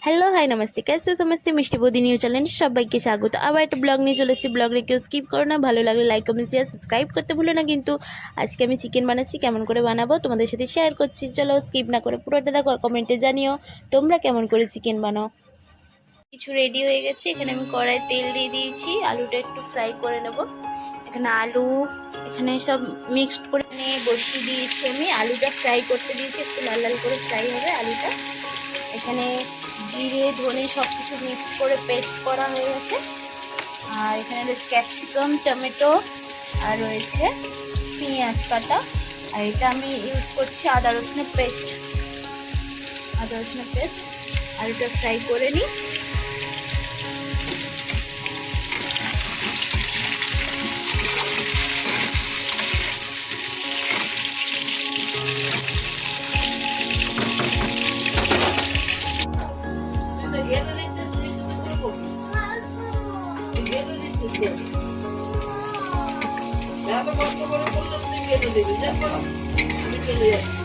Hello hi namaste, कैसे हो समस्ते मिष्टी बौदी নিউ চ্যানেল সবাইকে স্বাগত। আবার একটা ব্লগ নিয়ে চলে এসেছি। ব্লগটা কেউ স্কিপ করো না, ভালো লাগলে লাইক কমেন্ট শেয়ার সাবস্ক্রাইব করতে ভুলো না কিন্তু। আজকে আমি চিকেন বানাচ্ছি, কেমন করে বানাবো তোমাদের সাথে শেয়ার করছি। চলো স্কিপ না করে পুরোটা দেখো, কমেন্টে জানিও তোমরা কেমন করে চিকেন বানাও। কিছু রেডি হয়ে গেছে, এখানে আমি কড়াই তেল দিয়ে দিয়েছি, আলুটা একটু ফ্রাই করে নেব। এখানে আলু এখানে সব মিক্সড করে নিয়ে বসিয়ে দিয়েছি, আমি আলুটা ফ্রাই করতে দিয়েছি, একটু লাল লাল করে ফ্রাই হবে আলুটা। এখানে জিরে ধনে সব কিছু মিক্সড করে পেস্ট করা হয়ে গেছে। আর এখানে রয়েছে ক্যাপসিকাম, টমেটো, আর রয়েছে পেঁয়াজ কাটা। আর এটা আমি ইউজ করছি আদা রসুনের পেস্ট। আর এটা ফ্রাই করে নিই। কষ্ট করে বললাম তুই কেটে দিবি, দেখো আমি চলে যাচ্ছি।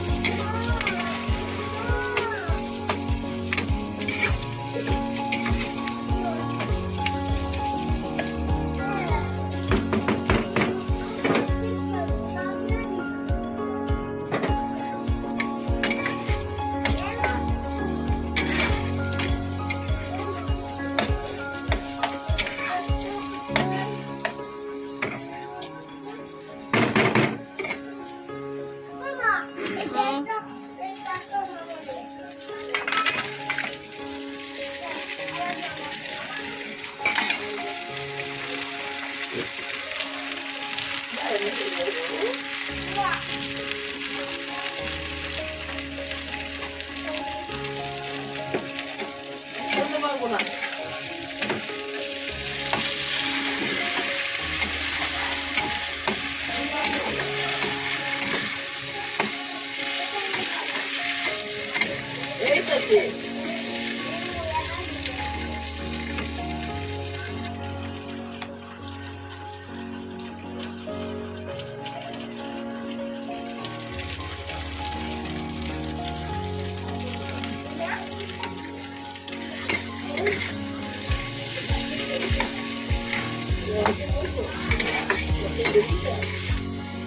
বলতে পারবো না। এইটাতে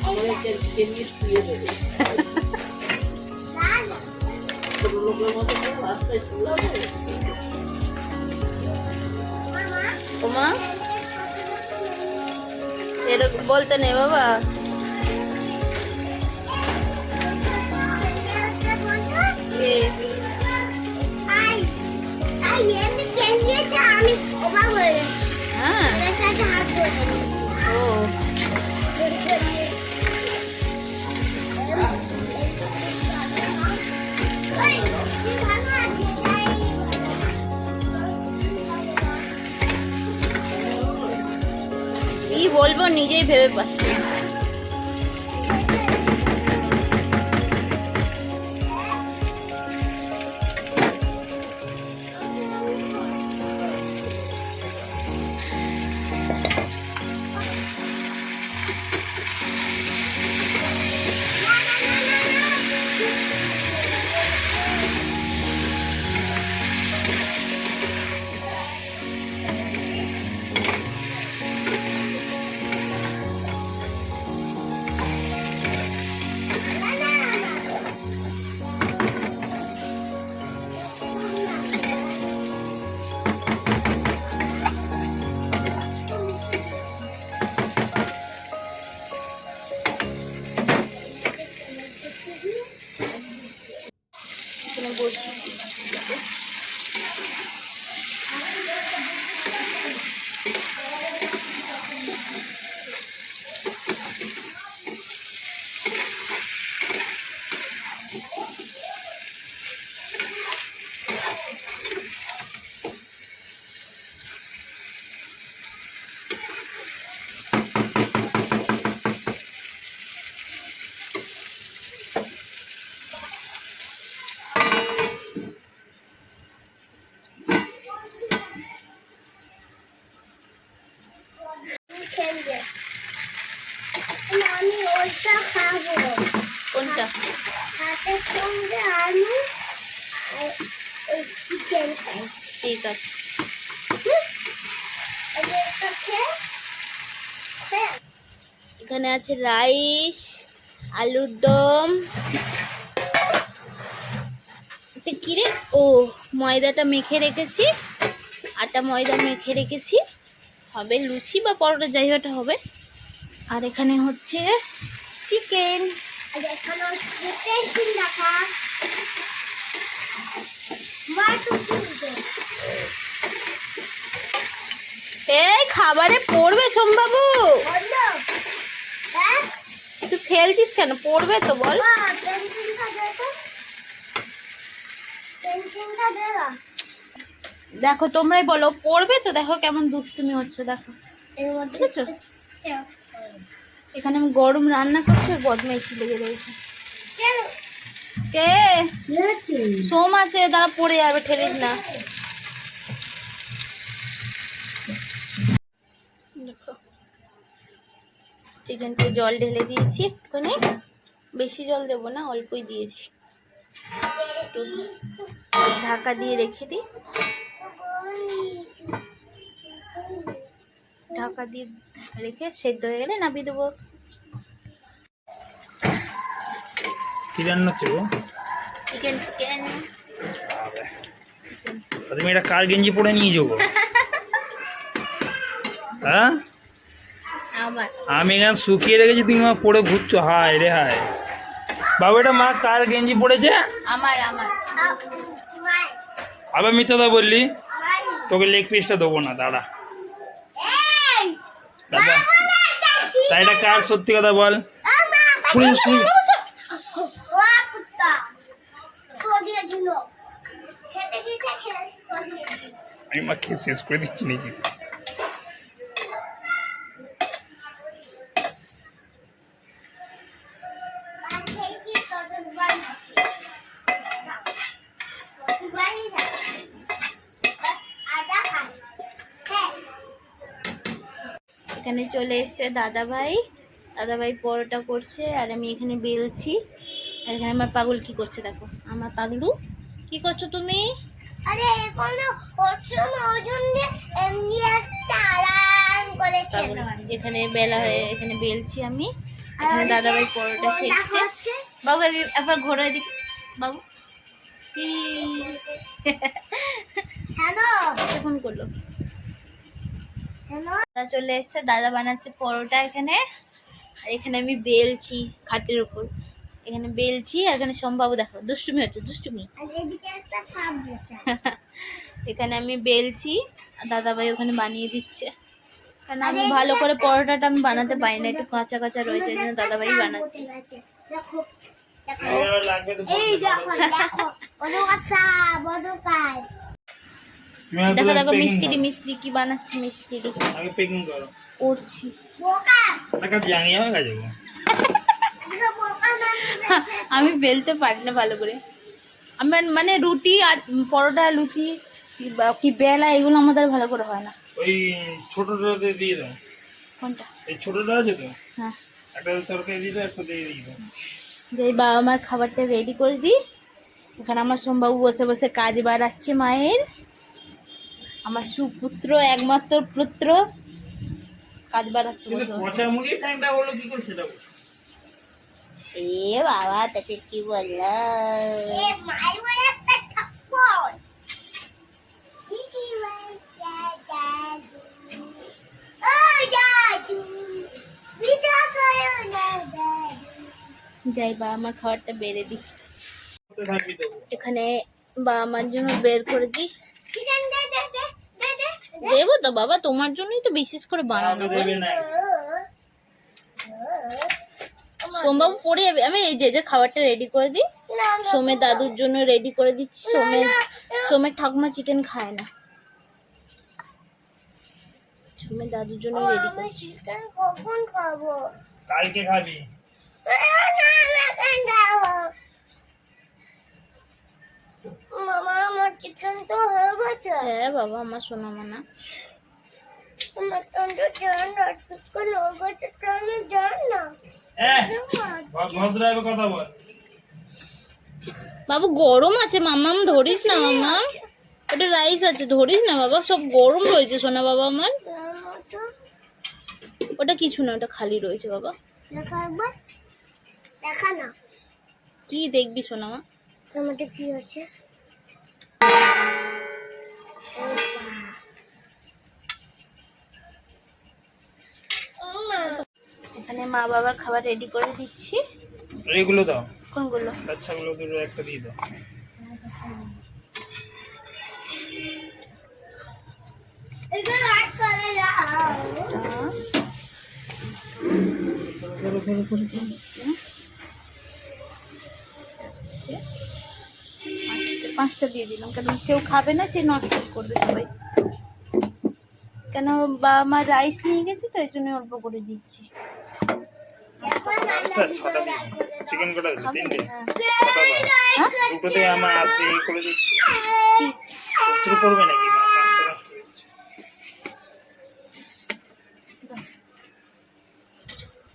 আমার একটা চিকেন শুয়ে দেবে। ছোট লোকের মতো রাস্তায় চুলাবে। ওমা এরকম বলতে নেই বাবা। হ্যাঁ ও কি বলবো নিজেই ভেবে পাচ্ছি। আমি খাই। ঠিক আছে। এখানে আছে রাইস, আলুর দম। এটা কি রে? ও, ময়দাটা মেখে রেখেছি, আটা ময়দা মেখে রেখেছি, হবে লুচি বা পরোটা, যাই হোক একটা হবে। আর এখানে হচ্ছে চিকেন। আর এখানে হচ্ছে টেস্টিং রাখা মাটন। এই খাবারে পড়বে সোমবাবু, হ্যাঁ তুই ফেলছিস কেন? পড়বে তো বল। দেখো তোমরাই বলো, পড়বে তো? দেখো কেমন দুষ্টুমি হচ্ছে, দেখো দেখেছো? এখানে আমি গরম রান্না করছি, বদমাইশি লেগে রয়েছে। কে? সোম আছে, দাঁড়া পড়ে যাবে, ঠেলিস না। দেখো চিকেনটা জল ঢেলে দিয়েছি একটুখানি, বেশি জল দেবো না, অল্পই দিয়েছি। একটু ঢাকা দিয়ে রেখে দিই, ঢাকা দিয়ে রেখে সেদ্ধ হয়ে গেলে নামিয়ে দেবো। কি রান্না হচ্ছে গো? Chicken chicken. তুমি এটা কার গেঞ্জি পরে নিয়ে যাবো? হ্যাঁ, আমার আমি এখানে শুকিয়ে রেখেছি, তুমি মা পরে ঘুরছো। হায় রে হায়। বাবু এটা মা কার গেঞ্জি পরেছে? আমার আমার আবার মিথ্যাটা বললি, তোকে লেগ পিসটা দেবো না। দাঁড়া দাদা, তাই এটা কার? সত্যি কথা বল। শুনি শুনি। আমি মা খেয়ে শেষ করে দিচ্ছি নাকি? এখানে চলে এসছে দাদাভাই, দাদাভাই পরোটা করছে আর আমি এখানে বেলছি। আর এখানে আমার পাগল কি করছে দেখো, আমার পাগলু কি করছো তুমি? আরে কোনো হচ্ছে না, ওই জন্য এমনি একটা আরাম করেছে। পাগল এখানে বেলা হয়ে, এখানে বেলছি আমি, এখানে দাদাভাই পরোটা শেখছে। বাবু একবার ঘোরা দিক বাবু। হ্যালো এখন করলো, হ্যালো দাদা চলে এসছে, দাদা বানাচ্ছে পরোটা এখানে। আর এখানে আমি বেলছি খাটের উপর, এখানে বেলছি। আর এখানে সম্ভাবু দেখো দুষ্টুমি হচ্ছে, দুষ্টুমি। আর এদিকে একটা সাপ বসে এখানে আমি বেলছি আর দাদাভাই ওখানে বানিয়ে দিচ্ছে, কারণ আমি ভালো করে পরোটাটা আমি বানাতে পারি না, একটু কাঁচা কাঁচা রয়েছে, এই জন্য দাদাভাই বানাচ্ছে। দেখো দেখো লাগবে তো এই দেখো দেখো বড় কথা বড় কাজ। দেখো দেখো মিস্ত্রি, মিস্ত্রি কি বানাচ্ছে, মিস্ত্রি আগে পেকিং করো। করছি। বোকা টাকা জাঙ্গিয়া হয়ে গেছে গো। এটা বোকা মানুষ। আমি বেলতে পারি না ভালো করে। আমার মানে রুটি আর পরোটা, লুচি কি বেলা, এগুলো আমাদের ভালো করে হয় না। ওই ছোটটাতে দিয়ে দাও। কোনটা? এই ছোটটা আছে তো, হ্যাঁ, একটা তরকারি দিয়ে দাও, একটা দিয়ে দাও। যেই বাবা মার খাবারটা রেডি করে দিই। এখানে আমার সোমবাবু বসে বসে কাজ বাড়াচ্ছে মায়ের, আমার সুপুত্র, একমাত্র পুত্র কাজ বাড়াচ্ছে কিন্তু বসে বসে। পচা মুরগি ঠ্যাংটা হলো কি করে সেটা বল। এ বাবা, তাকে কি বললো? এ মাই বলে একটা থাপ্পড় কি বলছে দাদু ও দাদু বিটা করো না দাদু। যাই বাবা আমার খাবারটা বেড়ে দিই, থাকবি তো। এখানে বাবা মার জন্য বের করে দিই। চিকেন দে দে দে দে দে দেবো তো বাবা, তোমার জন্যই তো বিশেষ করে বানানো। আমাকে দেবে না। সোমবাবু পড়ে যাবে। আমি এই যে খাবারটা রেডি করে দিই, সোমের দাদুর জন্য রেডি করে দিচ্ছি। সোমের ঠাকুমা চিকেন খায় না, সোমের দাদুর জন্য রেডি আমি করছি। চিকেন কখন খাবো? কালকে খাবি। মামা আমার চিকেন তো হয়ে গেছে। হ্যাঁ বাবা, আমার সোনা মানা। আমার তো জান না চিকেন হয়ে গেছে, তাহলে জান না ভদ্রভাবে কথা বল। বাবু গরম আছে, মাম্মাম ধরিস না মাম্মা। ওটা রাইস আছে, ধরিস না বাবা, সব গরম রয়েছে সোনা বাবা আমার। তো ওটা কিছু না, ওটা খালি রয়েছে বাবা। দেখা একবার, দেখা না কি দেখবি সোনা মা? তোর মধ্যে কি আছে। এখানে মা বাবার খাবার রেডি করে দিচ্ছি। এগুলো দাও, কোনগুলো? বাচ্চাগুলো দুটো একটা দিয়ে দাও। এটা রাইট করে দাও। পাঁচটা দিয়ে দিলাম, কেন কেউ খাবে না, সে নষ্ট করবে সবাই। কেন বাবা মা রাইস নিয়ে গেছে তো, এই জন্য অল্প করে দিচ্ছি। পাঁচটা, ছটা দিয়ে চিকেন কটা আছে? তিনটে, হ্যাঁ। ছটা দাও। হ্যাঁ? দুটোতে আমার হাতে করে দিচ্ছি। কি? শুরু করবে নাকি? না, পাঁচটা নষ্ট হয়ে যাচ্ছে।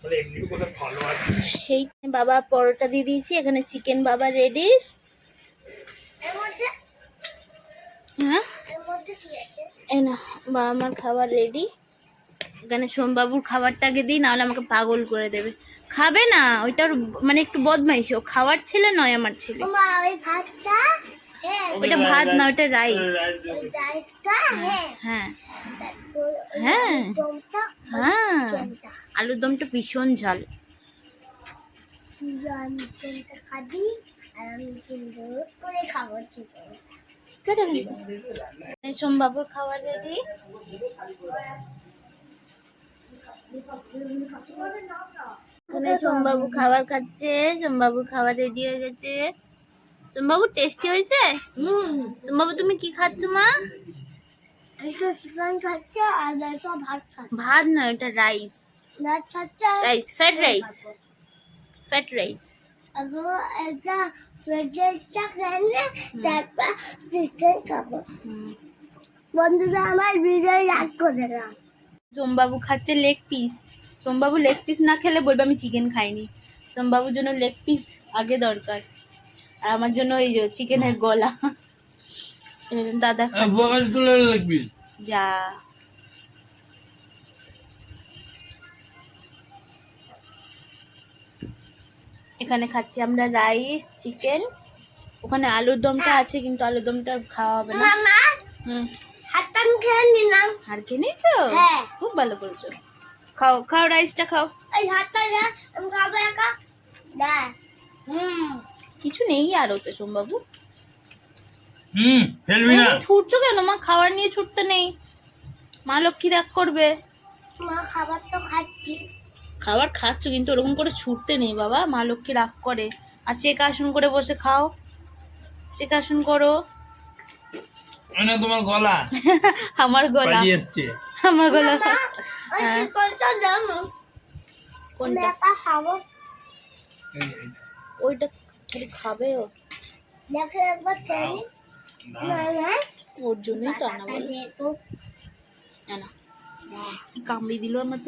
বলে এমনি কোথায় ভালো আছে। সেই বাবা পরোটা দিয়ে দিয়েছি, এখানে চিকেন বাবা রেডি। এর মধ্যে হ্যাঁ, এর মধ্যে কি আছে? এই না বাবা আমার খাবার রেডি। এখানে সোমবাবুর খাবারটা আগে দিই, নাহলে আমাকে পাগল করে দেবে। খাবে না, ওইটার মানে একটু বদমাইশ, ও খাওয়ার ছেলে নয় আমার ছেলে। তোমার ওই ভাতটা, হ্যাঁ ওটা ভাত না, ওটা রাইস। ওই রাইসটা, হ্যাঁ হ্যাঁ তারপর ওই হ্যাঁ দমটা, হ্যাঁ, চিকেনটা। আলুর দমটা ভীষণ ঝাল। তুই আমি চিকেনটা খাবি আর আমি সুন্দর করে খাবো চিকেন। সোমবাবুর খাবার রেডি। এখানে সোমবাবু খাবার খাচ্ছে, সোমবাবুর খাবার রেডি হয়ে গেছে। সোমবাবু টেস্টি হয়েছে? সোমবাবু তুমি কি খাচ্ছ মা? এটা চিকেন খাচ্ছে আর এটা ভাত খাচ্ছে। ভাত না, এটা রাইস। ভাত খাচ্ছে rice, fat rice, fat rice. আগে এটা ভেজেটা খেলে তারপর চিকেন খাবো। বন্ধুরা আমার ভিডিও লাইক করে দাও। সোমবাবু খাচ্ছে লেগ পিস। সোমবাবু লেগ পিস না খেলে বলবে আমি চিকেন খাইনি। সোমবাবুর জন্য লেগ পিস আগে দরকার, আর আমার জন্য এই যে চিকেনের গলা। দাদা খাচ্ছে। যা, এখানে খাচ্ছি আমরা রাইস চিকেন। ওখানে আলুর দমটা আছে, কিন্তু আলুর দমটা খাওয়া হবে না। মামা হুম, হাতটা আমি খেয়ে নিলাম। আর খেয়ে নিয়েছো? হ্যাঁ। খুব ভালো করেছো। খাও খাও, রাইসটা খাও। এই হাতটা যা আমি খাবো একা। দা কিছু নেই আর ওতে সোমবাবু। ফেলবি না। তুমি ছুটছো কেন মা? খাবার নিয়ে ছুটতে নেই, মা লক্ষ্মী রাগ করবে। মা খাবার তো খাচ্ছি। খাবার খাচ্ছ কিন্তু ওরকম করে ছুটতে নেই বাবা, মা লক্ষ্মী রাগ করে। আর চেক আসন করে বসে খাও, চেক আসন করো। না, তোমার গলা আমার গলা, পালিয়ে এসছে। আমার গলা। মা ওই হ্যাঁ। চিকেনটা দাও না। আমি কোনটা? একা খাবো। ওইটা খালি খাবে ও, দেখে একবার খেয়ে নি। না না ওর জন্যই তো আনা বলে। দে তো। না না, কি কামড়ি দিল আমার।